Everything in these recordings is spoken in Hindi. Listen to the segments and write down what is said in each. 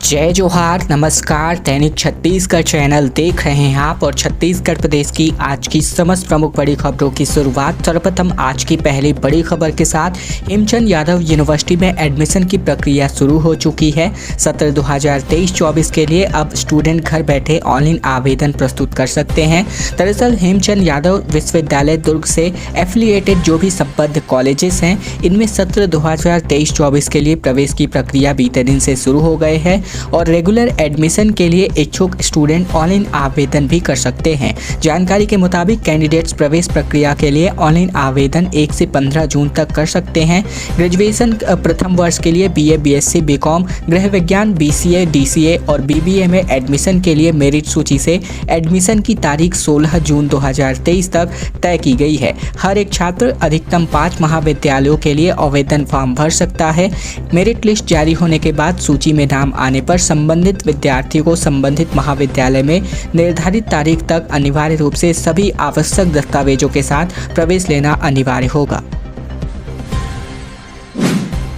जय जोहार, नमस्कार। दैनिक छत्तीसगढ़ चैनल देख रहे हैं आप और छत्तीसगढ़ प्रदेश की आज की समस्त प्रमुख बड़ी खबरों की शुरुआत सर्वप्रथम आज की पहली बड़ी खबर के साथ। हेमचंद यादव यूनिवर्सिटी में एडमिशन की प्रक्रिया शुरू हो चुकी है। सत्र 2023-24 के लिए अब स्टूडेंट घर बैठे ऑनलाइन आवेदन प्रस्तुत कर सकते हैं। दरअसल हेमचंद यादव विश्वविद्यालय दुर्ग से एफिलिएटेड जो भी संबद्ध कॉलेजेस हैं, इनमें सत्र 2023-24 के लिए प्रवेश की प्रक्रिया बीते दिन से शुरू हो गए हैं और रेगुलर एडमिशन के लिए इच्छुक स्टूडेंट ऑनलाइन आवेदन भी कर सकते हैं। जानकारी के मुताबिक कैंडिडेट्स प्रवेश प्रक्रिया के लिए ऑनलाइन आवेदन 1 से 15 जून तक कर सकते हैं। ग्रेजुएशन प्रथम वर्ष के लिए बीए, बीएससी, बीकॉम, गृह विज्ञान, बीसीए, डीसीए और बीबीए में एडमिशन के लिए मेरिट सूची से एडमिशन की तारीख 16 जून 2023 तक तय की गई है। हर एक छात्र अधिकतम 5 महाविद्यालयों के लिए आवेदन फॉर्म भर सकता है। मेरिट लिस्ट जारी होने के बाद सूची में नाम आने पर संबंधित विद्यार्थी को संबंधित महाविद्यालय में निर्धारित तारीख तक अनिवार्य रूप से सभी आवश्यक दस्तावेजों के साथ प्रवेश लेना अनिवार्य होगा।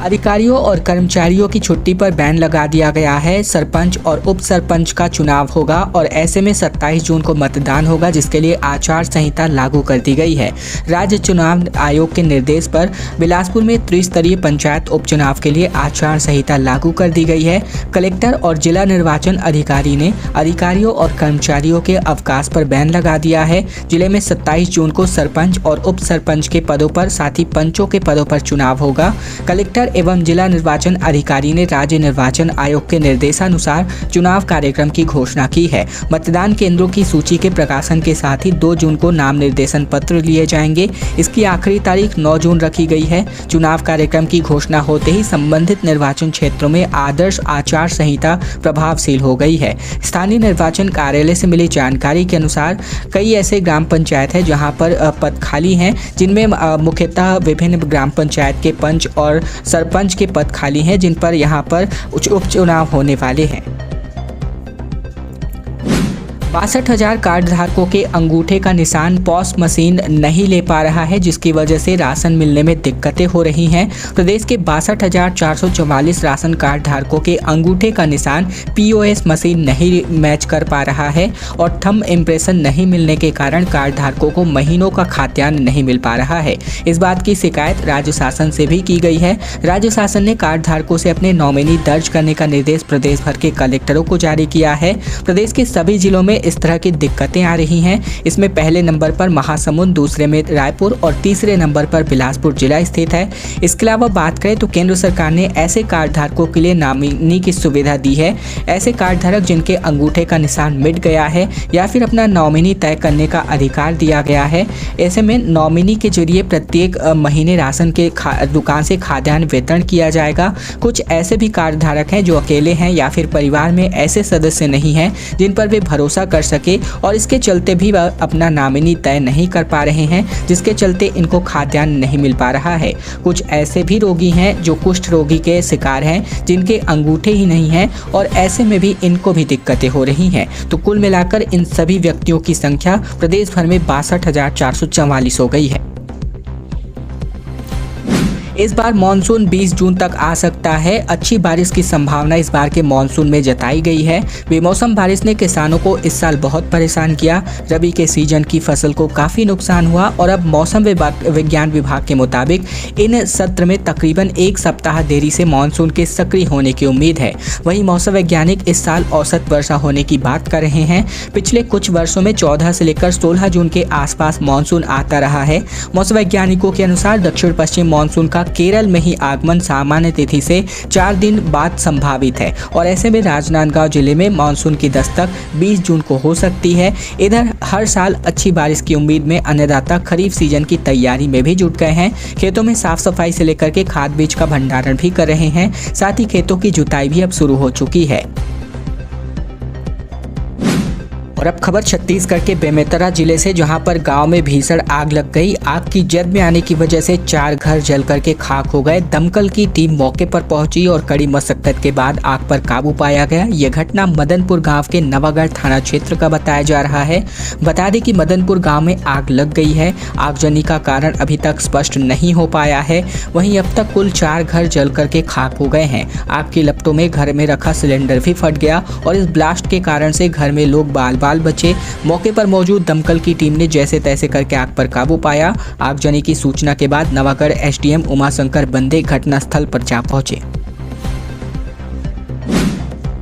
अधिकारियों और कर्मचारियों की छुट्टी पर बैन लगा दिया गया है। सरपंच और उप सरपंच का चुनाव होगा और ऐसे में 27 जून को मतदान होगा, जिसके लिए आचार संहिता लागू कर दी गई है। राज्य चुनाव आयोग के निर्देश पर बिलासपुर में त्रिस्तरीय पंचायत उपचुनाव के लिए आचार संहिता लागू कर दी गई है। कलेक्टर और जिला निर्वाचन अधिकारी ने अधिकारियों और कर्मचारियों के अवकाश पर बैन लगा दिया है। जिले में 27 जून को सरपंच और उप सरपंच के पदों पर साथ ही पंचों के पदों पर चुनाव होगा। कलेक्टर एवं जिला निर्वाचन अधिकारी ने राज्य निर्वाचन आयोग के निर्देशानुसार चुनाव कार्यक्रम की घोषणा की है। मतदान केंद्रों की सूची के प्रकाशन के साथ ही 2 जून को नाम निर्देशन पत्र लिए जाएंगे। इसकी आखिरी तारीख 9 जून रखी गई है। चुनाव कार्यक्रम की घोषणा होते ही संबंधित निर्वाचन क्षेत्रों में आदर्श आचार संहिता प्रभावशील हो गई है। स्थानीय निर्वाचन कार्यालय से मिली जानकारी के अनुसार कई ऐसे ग्राम पंचायत है जहां पर पद खाली हैं, जिनमें मुख्यतः विभिन्न ग्राम पंचायत के पंच और सरपंच के पद खाली हैं, जिन पर यहाँ पर उपचुनाव होने वाले हैं। 62,000 कार्ड धारकों के अंगूठे का निशान पॉस मशीन नहीं ले पा रहा है, जिसकी वजह से राशन मिलने में दिक्कतें हो रही हैं। प्रदेश के 62,444 राशन कार्ड धारकों के अंगूठे का निशान पीओएस मशीन नहीं मैच कर पा रहा है और थंब इम्प्रेशन नहीं मिलने के कारण कार्ड धारकों को महीनों का खाद्यान्न नहीं मिल पा रहा है। इस बात की शिकायत राज्य शासन से भी की गई है। राज्य शासन ने कार्ड धारकों से अपने नॉमिनी दर्ज करने का निर्देश प्रदेश भर के कलेक्टरों को जारी किया है। प्रदेश के सभी जिलों में इस तरह की दिक्कतें आ रही हैं। इसमें पहले नंबर पर महासमुंद, दूसरे में रायपुर और तीसरे नंबर पर बिलासपुर जिला स्थित है। इसके अलावा बात करें तो केंद्र सरकार ने ऐसे कार्ड धारकों के लिए नॉमिनी की सुविधा दी है। ऐसे कार्ड धारक जिनके अंगूठे का निशान मिट गया है या फिर अपना नॉमिनी तय करने का अधिकार दिया गया है, ऐसे में नॉमिनी के जरिए प्रत्येक महीने राशन के दुकान से खाद्यान्न वितरण किया जाएगा। कुछ ऐसे भी कार्ड धारक हैं जो अकेले हैं या फिर परिवार में ऐसे सदस्य नहीं हैं जिन पर वे भरोसा कर सके और इसके चलते भी वह अपना नॉमिनी तय नहीं कर पा रहे हैं, जिसके चलते इनको खाद्यान्न नहीं मिल पा रहा है। कुछ ऐसे भी रोगी हैं जो कुष्ठ रोगी के शिकार हैं, जिनके अंगूठे ही नहीं हैं और ऐसे में भी इनको भी दिक्कतें हो रही हैं। तो कुल मिलाकर इन सभी व्यक्तियों की संख्या प्रदेश भर में 62,444 हो गई है। इस बार मानसून 20 जून तक आ सकता है। अच्छी बारिश की संभावना इस बार के मानसून में जताई गई है। बेमौसम बारिश ने किसानों को इस साल बहुत परेशान किया। रबी के सीजन की फसल को काफ़ी नुकसान हुआ और अब मौसम विज्ञान विभाग के मुताबिक इन सत्र में तकरीबन 1 सप्ताह देरी से मानसून के सक्रिय होने की उम्मीद है। वहीं मौसम वैज्ञानिक इस साल औसत वर्षा होने की बात कर रहे हैं। पिछले कुछ वर्षों में 14 से लेकर 16 जून के आसपास मानसून आता रहा है। मौसम वैज्ञानिकों के अनुसार दक्षिण पश्चिम मानसून का केरल में ही आगमन सामान्य तिथि से 4 दिन बाद संभावित है और ऐसे में राजनांदगांव जिले में मानसून की दस्तक 20 जून को हो सकती है। इधर हर साल अच्छी बारिश की उम्मीद में अन्नदाता खरीफ सीजन की तैयारी में भी जुट गए हैं। खेतों में साफ सफाई से लेकर के खाद बीज का भंडारण भी कर रहे हैं। साथ ही खेतों की जुताई भी अब शुरू हो चुकी है। और अब खबर छत्तीसगढ़ के बेमेतरा जिले से, जहां पर गांव में भीषण आग लग गई। आग की जद में आने की वजह से 4 घर जल करके खाक हो गए। दमकल की टीम मौके पर पहुंची और कड़ी मशक्कत के बाद आग पर काबू पाया गया। यह घटना मदनपुर गांव के नवागढ़ थाना क्षेत्र का बताया जा रहा है। बता दें कि मदनपुर गांव में आग लग गई है। आगजनी का कारण अभी तक स्पष्ट नहीं हो पाया है। वहीं अब तक कुल 4 घर जल करके खाक हो गए हैं। आग की लपटों में घर में रखा सिलेंडर भी फट गया और इस ब्लास्ट के कारण से घर में लोग बाल बचे। मौके पर मौजूद दमकल की टीम ने जैसे तैसे करके आग पर काबू पाया। आगजनी की सूचना के बाद नवागढ़ एसडीएम उमाशंकर बंदे घटनास्थल पर जा पहुंचे।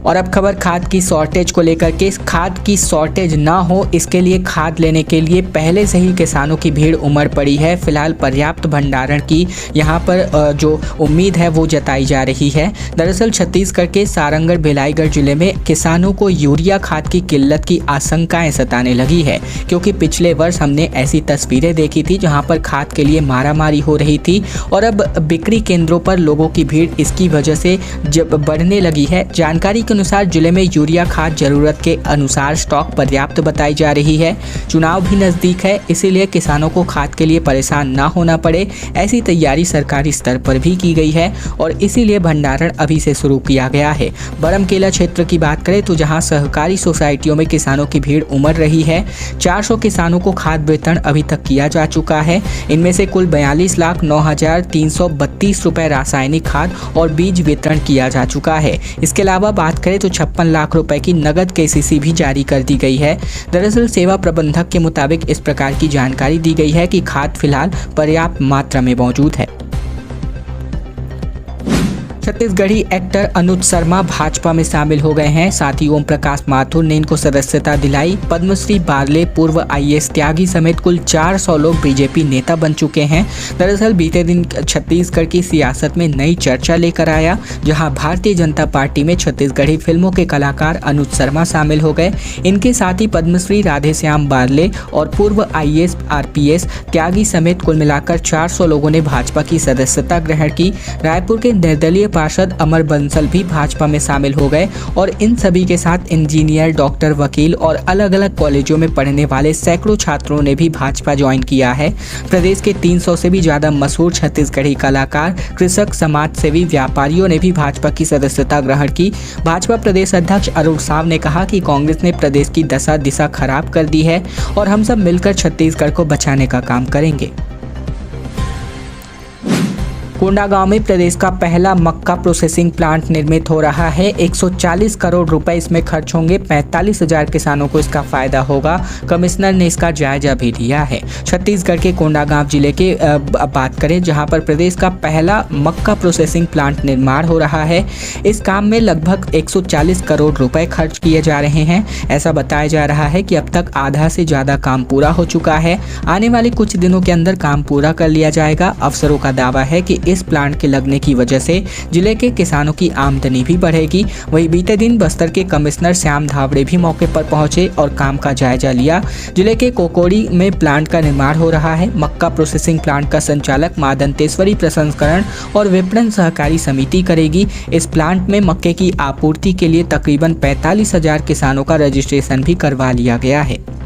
और अब खबर खाद की शॉर्टेज को लेकर के। खाद की शॉर्टेज ना हो, इसके लिए खाद लेने के लिए पहले से ही किसानों की भीड़ उमड़ पड़ी है। फिलहाल पर्याप्त भंडारण की यहाँ पर जो उम्मीद है वो जताई जा रही है। दरअसल छत्तीसगढ़ के सारंगढ़ भिलाईगढ़ जिले में किसानों को यूरिया खाद की किल्लत की आशंकाएं सताने लगी है, क्योंकि पिछले वर्ष हमने ऐसी तस्वीरें देखी थी जहाँ पर खाद के लिए मारामारी हो रही थी और अब बिक्री केंद्रों पर लोगों की भीड़ इसकी वजह से जब बढ़ने लगी है। जानकारी के अनुसार जिले में यूरिया खाद जरूरत के अनुसार स्टॉक पर्याप्त बताई जा रही है। चुनाव भी नजदीक है, इसीलिए किसानों को खाद के लिए परेशान ना होना पड़े, ऐसी तैयारी सरकारी स्तर पर भी की गई है और इसीलिए भंडारण अभी से शुरू किया गया है। बरमकेला क्षेत्र की बात करें तो जहां सहकारी सोसाइटियों में किसानों की भीड़ उमड़ रही है। 400 किसानों को खाद वितरण अभी तक किया जा चुका है। इनमें से कुल 42,09,332 रुपए रासायनिक खाद और बीज वितरण किया जा चुका है। इसके अलावा बात करें तो 56 लाख रुपए की नगद केसीसी भी जारी कर दी गई है। दरअसल सेवा प्रबंधक के मुताबिक इस प्रकार की जानकारी दी गई है कि खाद फिलहाल पर्याप्त मात्रा में मौजूद है। छत्तीसगढ़ी एक्टर अनुज शर्मा भाजपा में शामिल हो गए हैं। साथ ही ओम प्रकाश माथुर ने इनको सदस्यता दिलाई। पद्मश्री बारले, पूर्व आईएएस त्यागी समेत कुल 400 लोग बीजेपी नेता बन चुके हैं। दरअसल बीते दिन छत्तीसगढ़ की सियासत में नई चर्चा लेकर आया, जहां भारतीय जनता पार्टी में छत्तीसगढ़ी फिल्मों के कलाकार अनुज शर्मा शामिल हो गए। इनके साथ ही पद्मश्री राधेश्याम बारले और पूर्व आईएएस आरपीएस त्यागी समेत कुल मिलाकर 400 लोगों ने भाजपा की सदस्यता ग्रहण की। रायपुर के निर्दलीय पार्षद अमर बंसल भी भाजपा में शामिल हो गए और इन सभी के साथ इंजीनियर, डॉक्टर, वकील और अलग अलग कॉलेजों में पढ़ने वाले सैकड़ों छात्रों ने भी भाजपा ज्वाइन किया है। प्रदेश के 300 से भी ज्यादा मशहूर छत्तीसगढ़ी कलाकार, कृषक, समाज सेवी, व्यापारियों ने भी भाजपा की सदस्यता ग्रहण की। भाजपा प्रदेश अध्यक्ष अरुण साव ने कहा कि कांग्रेस ने प्रदेश की दशा दिशा खराब कर दी है और हम सब मिलकर छत्तीसगढ़ को बचाने का काम करेंगे। कोंडागांव में प्रदेश का पहला मक्का प्रोसेसिंग प्लांट निर्मित हो रहा है। 140 करोड़ रुपए इसमें खर्च होंगे। 45,000 किसानों को इसका फायदा होगा। कमिश्नर ने इसका जायजा भी लिया है। छत्तीसगढ़ के कोंडागांव जिले के बात करें, जहां पर प्रदेश का पहला मक्का प्रोसेसिंग प्लांट निर्माण हो रहा है। इस काम में लगभग 140 करोड़ रुपए खर्च किए जा रहे हैं। ऐसा बताया जा रहा है कि अब तक आधा से ज्यादा काम पूरा हो चुका है। आने वाले कुछ दिनों के अंदर काम पूरा कर लिया जाएगा। अफसरों का दावा है कि इस प्लांट के लगने की वजह से जिले के किसानों की आमदनी भी बढ़ेगी। वहीं बीते दिन बस्तर के कमिश्नर श्याम धावड़े भी मौके पर पहुंचे और काम का जायजा लिया। जिले के कोकोड़ी में प्लांट का निर्माण हो रहा है। मक्का प्रोसेसिंग प्लांट का संचालक मां दंतेश्वरी प्रसंस्करण और विपणन सहकारी समिति करेगी। इस प्लांट में मक्के की आपूर्ति के लिए तकरीबन 45,000 किसानों का रजिस्ट्रेशन भी करवा लिया गया है।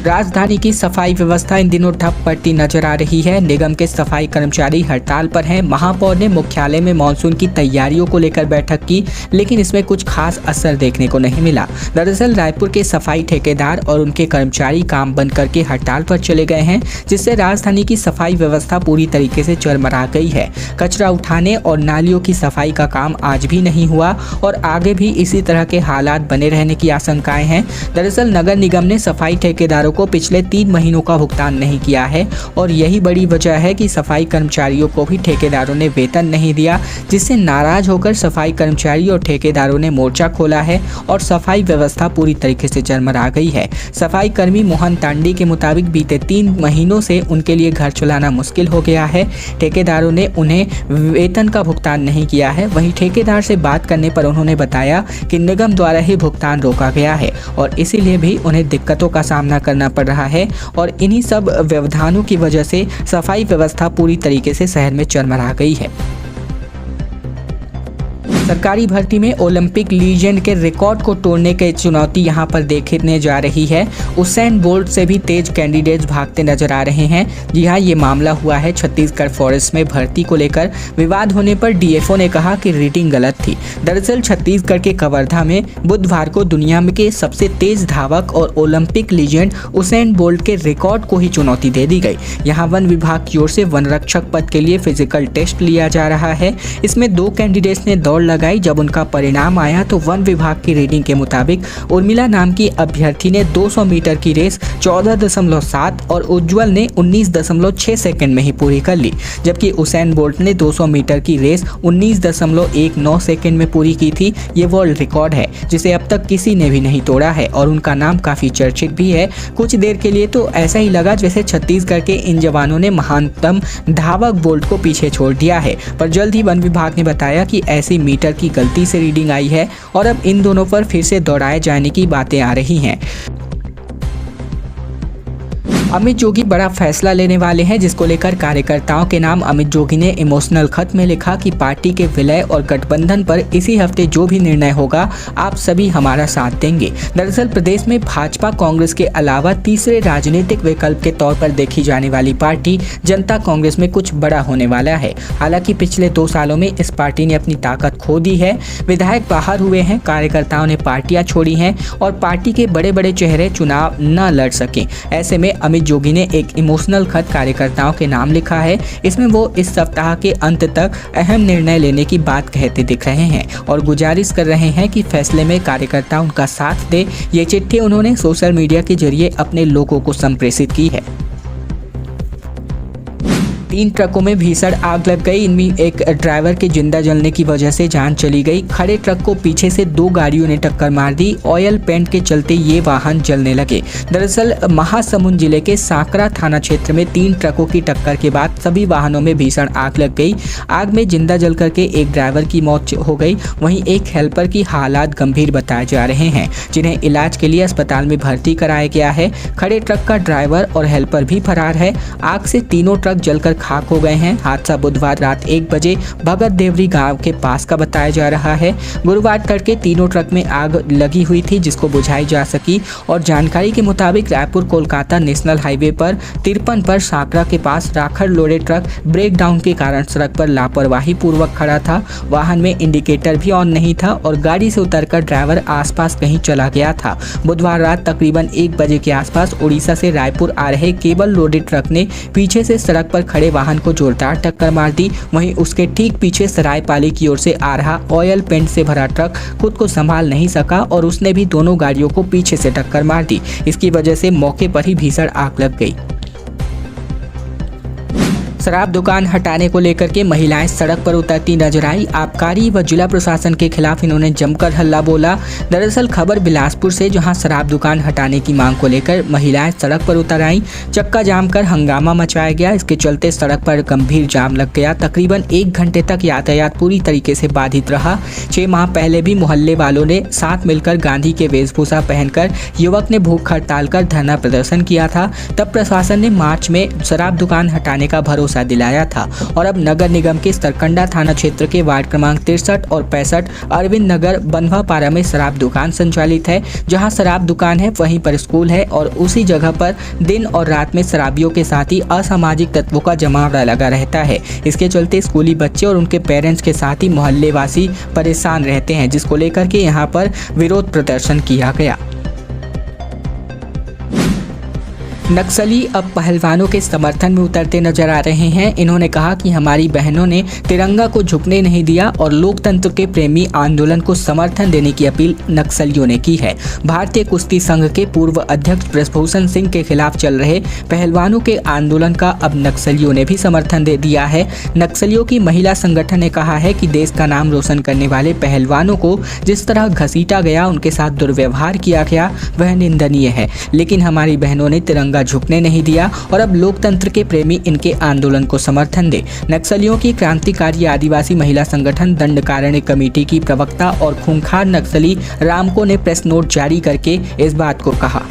राजधानी की सफाई व्यवस्था इन दिनों ठप पड़ती नजर आ रही है। निगम के सफाई कर्मचारी हड़ताल पर हैं। महापौर ने मुख्यालय में मानसून की तैयारियों को लेकर बैठक की, लेकिन इसमें कुछ खास असर देखने को नहीं मिला। दरअसल रायपुर के सफाई ठेकेदार और उनके कर्मचारी काम बंद करके हड़ताल पर चले गए हैं, जिससे राजधानी की सफाई व्यवस्था पूरी तरीके से चरमरा गई है। कचरा उठाने और नालियों की सफाई का काम आज भी नहीं हुआ और आगे भी इसी तरह के हालात बने रहने की आशंकाएं हैं। दरअसल नगर निगम ने सफाई ठेकेदारों को पिछले 3 महीनों का भुगतान नहीं किया है और यही बड़ी वजह है कि सफाई कर्मचारियों को भी ठेकेदारों ने वेतन नहीं दिया, जिससे नाराज होकर सफाई कर्मचारी और ठेकेदारों ने मोर्चा खोला है और सफाई व्यवस्था पूरी तरीके से चरमरा गई है। सफाई कर्मी मोहन तांडी के मुताबिक बीते 3 महीनों से उनके लिए घर चलाना मुश्किल हो गया है। ठेकेदारों ने उन्हें वेतन का भुगतान नहीं किया है। वहीं ठेकेदार से बात करने पर उन्होंने बताया कि निगम द्वारा ही भुगतान रोका गया है और इसीलिए भी उन्हें दिक्कतों का सामना करना पड़ रहा है और इन्हीं सब व्यवधानों की वजह से सफाई व्यवस्था पूरी तरीके से शहर में चरमरा गई है। सरकारी भर्ती में ओलंपिक लीजेंड के रिकॉर्ड को तोड़ने की चुनौती यहां पर देखने जा रही है। उसेन बोल्ट से भी तेज कैंडिडेट्स भागते नजर आ रहे हैं। जी हाँ, ये मामला हुआ है छत्तीसगढ़ फॉरेस्ट में भर्ती को लेकर विवाद होने पर डीएफओ ने कहा कि रीडिंग गलत थी। दरअसल छत्तीसगढ़ के कवर्धा में बुधवार को दुनिया के सबसे तेज धावक और ओलंपिक लीजेंड उसेन बोल्ट के रिकॉर्ड को ही चुनौती दे दी गई। यहाँ वन विभाग की ओर से वन रक्षक पद के लिए फिजिकल टेस्ट लिया जा रहा है। इसमें 2 कैंडिडेट्स ने दौड़ लगाई। जब उनका परिणाम आया तो वन विभाग की रीडिंग के मुताबिक उर्मिला नाम की अभ्यर्थी ने 200 मीटर की रेस 14.7 और उज्जवल ने 19.6 सेकंड में ही पूरी कर ली, जबकि उसेन बोल्ट ने 200 मीटर की रेस 19.19 सेकंड में पूरी की थी। ये वर्ल्ड रिकॉर्ड है जिसे अब तक किसी ने भी नहीं तोड़ा है और उनका नाम काफी चर्चित भी है। कुछ देर के लिए तो ऐसा ही लगा जैसे छत्तीसगढ़ के इन जवानों ने महानतम धावक बोल्ट को पीछे छोड़ दिया है, पर जल्द ही वन विभाग ने बताया कि ऐसी मीटर की गलती से रीडिंग आई है और अब इन दोनों पर फिर से दौड़ाए जाने की बातें आ रही हैं। अमित जोगी बड़ा फैसला लेने वाले हैं, जिसको लेकर कार्यकर्ताओं के नाम अमित जोगी ने इमोशनल खत में लिखा कि पार्टी के विलय और गठबंधन पर इसी हफ्ते जो भी निर्णय होगा आप सभी हमारा साथ देंगे। दरअसल प्रदेश में भाजपा कांग्रेस के अलावा तीसरे राजनीतिक विकल्प के तौर पर देखी जाने वाली पार्टी जनता कांग्रेस में कुछ बड़ा होने वाला है। हालांकि पिछले 2 सालों में इस पार्टी ने अपनी ताकत खो दी है। विधायक बाहर हुए हैं, कार्यकर्ताओं ने पार्टियां छोड़ी हैं और पार्टी के बड़े बड़े चेहरे चुनाव न लड़ सके। ऐसे में अमित जोगी ने एक इमोशनल खत कार्यकर्ताओं के नाम लिखा है। इसमें वो इस सप्ताह के अंत तक अहम निर्णय लेने की बात कहते दिख रहे हैं और गुजारिश कर रहे हैं कि फैसले में कार्यकर्ता उनका साथ दे। ये चिट्ठी उन्होंने सोशल मीडिया के जरिए अपने लोगों को संप्रेषित की है। 3 ट्रकों में भीषण आग लग गई। इनमें एक ड्राइवर के जिंदा जलने की वजह से जान चली गई। खड़े ट्रक को पीछे से 2 गाड़ियों ने टक्कर मार दी। ऑयल पेंट के चलते ये वाहन जलने लगे। दरअसल महासमुंद जिले के सांकरा थाना क्षेत्र में 3 ट्रकों की टक्कर के बाद सभी वाहनों में भीषण आग लग गई। आग में जिंदा जल करके एक ड्राइवर की मौत हो गई। वहीं एक हेल्पर की हालात गंभीर बताए जा रहे हैं, जिन्हें इलाज के लिए अस्पताल में भर्ती कराया गया है। खड़े ट्रक का ड्राइवर और हेल्पर भी फरार है। आग से तीनों ट्रक जलकर खाक हो गए हैं। हादसा बुधवार रात 1 बजे भगत देवरी गांव के पास का बताया जा रहा है। गुरुवार तड़के तीनों ट्रक में आग लगी हुई थी, जिसको बुझाई जा सकी और जानकारी के मुताबिक रायपुर कोलकाता नेशनल हाईवे पर 53 पर सांकरा के पास राखड़ लोडे ट्रक ब्रेक डाउन के कारण सड़क पर लापरवाही पूर्वक खड़ा था। वाहन में इंडिकेटर भी ऑन नहीं था और गाड़ी से उतरकर ड्राइवर आसपास कहीं चला गया था। बुधवार रात तकरीबन 1 बजे के आसपास उड़ीसा से रायपुर आ रहे केबल लोडेड ट्रक ने पीछे से सड़क पर खड़े वाहन को जोरदार टक्कर मार दी। वहीं उसके ठीक पीछे सरायपाली की ओर से आ रहा ऑयल पेंट से भरा ट्रक खुद को संभाल नहीं सका और उसने भी दोनों गाड़ियों को पीछे से टक्कर मार दी। इसकी वजह से मौके पर ही भीषण आग लग गई। शराब दुकान हटाने को लेकर के महिलाएं सड़क पर उतरती नजर आई। आबकारी व जिला प्रशासन के खिलाफ इन्होंने जमकर हल्ला बोला। दरअसल खबर बिलासपुर से, जहां शराब दुकान हटाने की मांग को लेकर महिलाएं सड़क पर उतर आई। चक्का जाम कर हंगामा मचाया गया। इसके चलते सड़क पर गंभीर जाम लग गया। तकरीबन 1 घंटे तक यातायात पूरी तरीके से बाधित रहा। 6 माह पहले भी मोहल्ले वालों ने साथ मिलकर गांधी के वेशभूषा पहनकर युवक ने भूख हड़ताल कर धरना प्रदर्शन किया था। तब प्रशासन ने मार्च में शराब दुकान हटाने का भरोसा दिलाया था और अब नगर निगम के सरकंडा थाना क्षेत्र के वार्ड क्रमांक 63 और 65 अरविंद नगर बनवापारा में शराब दुकान संचालित है। जहां शराब दुकान है वहीं पर स्कूल है और उसी जगह पर दिन और रात में शराबियों के साथ ही असामाजिक तत्वों का जमावड़ा लगा रहता है। इसके चलते स्कूली बच्चे और उनके पेरेंट्स के साथ ही मोहल्ले वासी परेशान रहते हैं, जिसको लेकर के यहाँ पर विरोध प्रदर्शन किया गया। नक्सली अब पहलवानों के समर्थन में उतरते नजर आ रहे हैं। इन्होंने कहा कि हमारी बहनों ने तिरंगा को झुकने नहीं दिया और लोकतंत्र के प्रेमी आंदोलन को समर्थन देने की अपील नक्सलियों ने की है। भारतीय कुश्ती संघ के पूर्व अध्यक्ष ब्रजभूषण सिंह के खिलाफ चल रहे पहलवानों के आंदोलन का अब नक्सलियों ने भी समर्थन दे दिया है। नक्सलियों की महिला संगठन ने कहा है कि देश का नाम रोशन करने वाले पहलवानों को जिस तरह घसीटा गया, उनके साथ दुर्व्यवहार किया गया, वह निंदनीय है। लेकिन हमारी बहनों ने तिरंगा झुकने नहीं दिया और अब लोकतंत्र के प्रेमी इनके आंदोलन को समर्थन दे। नक्सलियों की क्रांतिकारी आदिवासी महिला संगठन दंडकारण्य कमेटी की प्रवक्ता और खूंखार नक्सली रामको ने प्रेस नोट जारी करके इस बात को कहा।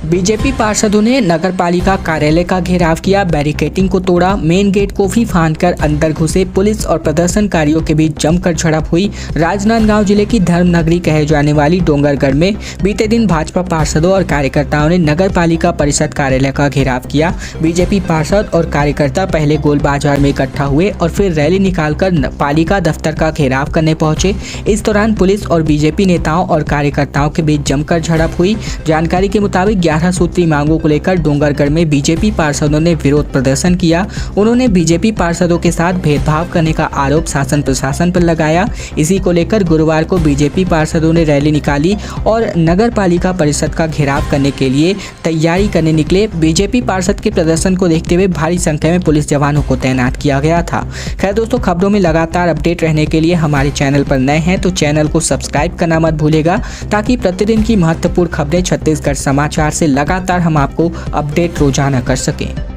बीजेपी पार्षदों ने नगर पालिका कार्यालय का घेराव किया, बैरिकेटिंग को तोड़ा, मेन गेट को भी फांदकर अंदर घुसे। पुलिस और प्रदर्शनकारियों के बीच जमकर झड़प हुई। राजनांदगांव जिले की धर्मनगरी कहे जाने वाली डोंगरगढ़ में बीते दिन भाजपा पार्षदों और कार्यकर्ताओं ने नगर पालिका परिषद कार्यालय का घेराव किया। बीजेपी पार्षद और कार्यकर्ता पहले गोल बाजार में इकट्ठा हुए और फिर रैली निकालकर पालिका दफ्तर का घेराव करने पहुंचे। इस दौरान पुलिस और बीजेपी नेताओं और कार्यकर्ताओं के बीच जमकर झड़प हुई। जानकारी के मुताबिक 11 सूत्री मांगों को लेकर डोंगरगढ़ में बीजेपी पार्षदों ने विरोध प्रदर्शन किया। उन्होंने बीजेपी पार्षदों के साथ भेदभाव करने का आरोप शासन प्रशासन पर लगाया। इसी को लेकर गुरुवार को बीजेपी पार्षदों ने रैली निकाली और नगर पालिका परिषद का घेराव करने के लिए तैयारी करने निकले। बीजेपी पार्षद के प्रदर्शन को देखते हुए भारी संख्या में पुलिस जवानों को तैनात किया गया था। खैर दोस्तों, खबरों में लगातार अपडेट रहने के लिए हमारे चैनल पर नए हैं तो चैनल को सब्सक्राइब करना मत भूलेगा, ताकि प्रतिदिन की महत्वपूर्ण खबरें छत्तीसगढ़ समाचार से लगातार हम आपको अपडेट रोजाना कर सकें।